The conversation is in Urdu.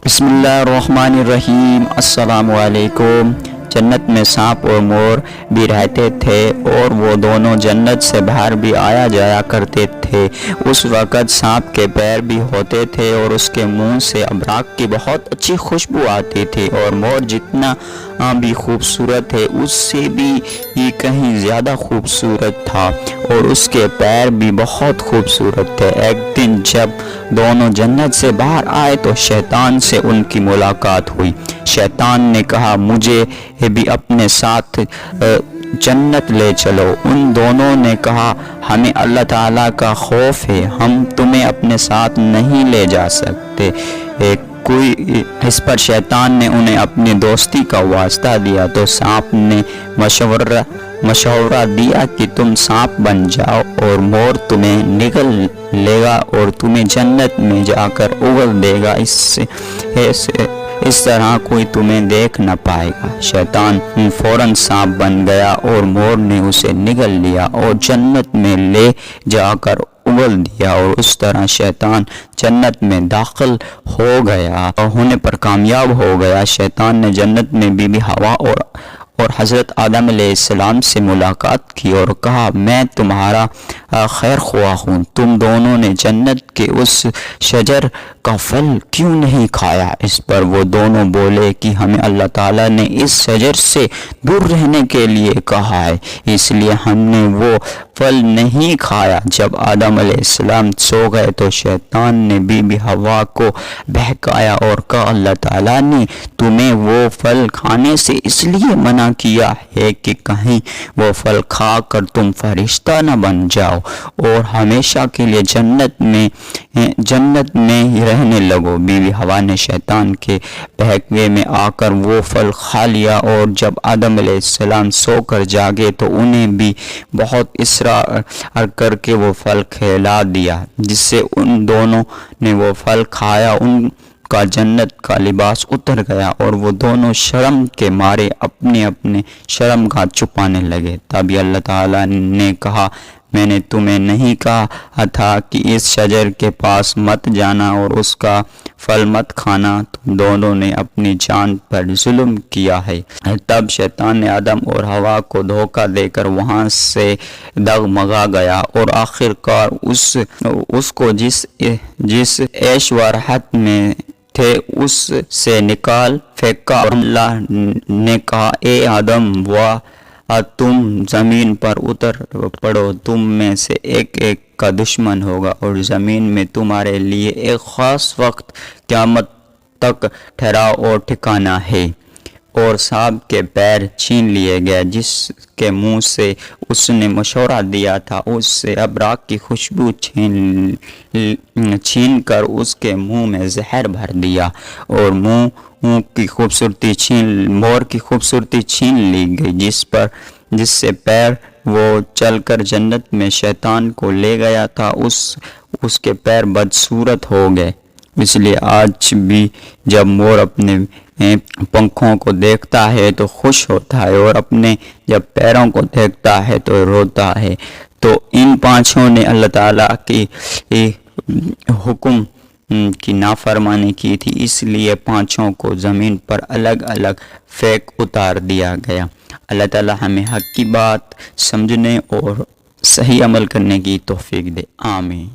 بسم اللہ الرحمن الرحیم۔ السلام علیکم۔ جنت میں سانپ اور مور بھی رہتے تھے اور وہ دونوں جنت سے باہر بھی آیا جایا کرتے تھے۔ اس وقت سانپ کے پیر بھی ہوتے تھے اور اس کے منہ سے ابراق کی بہت اچھی خوشبو آتی تھی، اور مور جتنا بھی خوبصورت ہے اس سے بھی کہیں زیادہ خوبصورت تھا، اور اس کے پیر بھی بہت خوبصورت تھے۔ ایک دن جب دونوں جنت سے باہر آئے تو شیطان سے ان کی ملاقات ہوئی۔ شیطان نے کہا، مجھے بھی اپنے ساتھ جنت لے چلو۔ ان دونوں نے کہا، ہمیں اللہ تعالیٰ کا خوف ہے، ہم تمہیں اپنے ساتھ نہیں لے جا سکتے۔ اس پر شیطان نے انہیں اپنی دوستی کا واسطہ دیا تو سانپ نے مشورہ دیا کہ تم سانپ بن جاؤ اور مور تمہیں نگل لے گا اور تمہیں جنت میں جا کر اگل دے گا، اس طرح کوئی تمہیں دیکھ نہ پائے گا۔ شیطان فوراً سانپ بن گیا اور مور نے اسے نگل لیا اور جنت میں لے جا کر اگل دیا، اور اس طرح شیطان جنت میں داخل ہو گیا اور ہونے پر کامیاب ہو گیا۔ شیطان نے جنت میں بی بی حوا اور حضرت آدم علیہ السلام سے ملاقات کی اور کہا، میں تمہارا خیر خواہ ہوں، تم دونوں نے جنت کے اس شجر کا پھل کیوں نہیں کھایا؟ اس پر وہ دونوں بولے کہ ہمیں اللہ تعالیٰ نے اس شجر سے دور رہنے کے لیے کہا ہے، اس لیے ہم نے وہ پھل نہیں کھایا۔ جب آدم علیہ السلام سو گئے تو شیطان نے بی بی حوا کو بہکایا اور کہا، اللہ تعالیٰ نے تمہیں وہ پھل کھانے سے اس لیے منع کیا ہے کہ کہیں وہ پھل کھا کر تم فرشتہ نہ بن جاؤ اور ہمیشہ کے لیے جنت میں ہی رہنے لگو۔ بی بی حوا نے شیطان کے بہکوے میں آ کر وہ پھل کھا لیا، اور جب آدم علیہ السلام سو کر جاگے تو انہیں بھی بہت اصرار کر کے وہ پھل کھلا دیا، جس سے ان دونوں نے وہ پھل کھایا۔ ان کا جنت کا لباس اتر گیا اور وہ دونوں شرم کے مارے اپنے شرم گاہ چھپانے لگے۔ تبھی اللہ تعالیٰ نے کہا، میں نے تمہیں نہیں کہا تھا کہ اس شجر کے پاس مت جانا اور اس کا پھل مت کھانا؟ تم دونوں نے اپنی جان پر ظلم کیا ہے۔ تب شیطان نے آدم اور حوا کو دھوکہ دے کر وہاں سے ڈگمگا گیا اور آخر کار اس کو جس عیش و راحت میں تھے اس سے نکال پھینکا، اور اللہ نے کہا، اے آدم تم زمین پر اتر پڑو، تم میں سے ایک کا دشمن ہوگا، اور زمین میں تمہارے لیے ایک خاص وقت قیامت تک ٹھہراؤ اور ٹھکانہ ہے۔ اور سانپ کے پیر چھین لیے گئے، جس کے منہ سے اس نے مشورہ دیا تھا، اس سے ابراق کی خوشبو چھین کر اس کے منہ میں زہر بھر دیا، اور مور کی خوبصورتی چھین لی گئی، جس سے پیر وہ چل کر جنت میں شیطان کو لے گیا تھا، اس کے پیر بدصورت ہو گئے۔ اس لیے آج بھی جب مور اپنے پنکھوں کو دیکھتا ہے تو خوش ہوتا ہے، اور اپنے جب پیروں کو دیکھتا ہے تو روتا ہے۔ تو ان پانچوں نے اللہ تعالیٰ کی حکم کی نافرمانی کی تھی، اس لیے پانچوں کو زمین پر الگ الگ پھینک اتار دیا گیا۔ اللہ تعالیٰ ہمیں حق کی بات سمجھنے اور صحیح عمل کرنے کی توفیق دے، آمین۔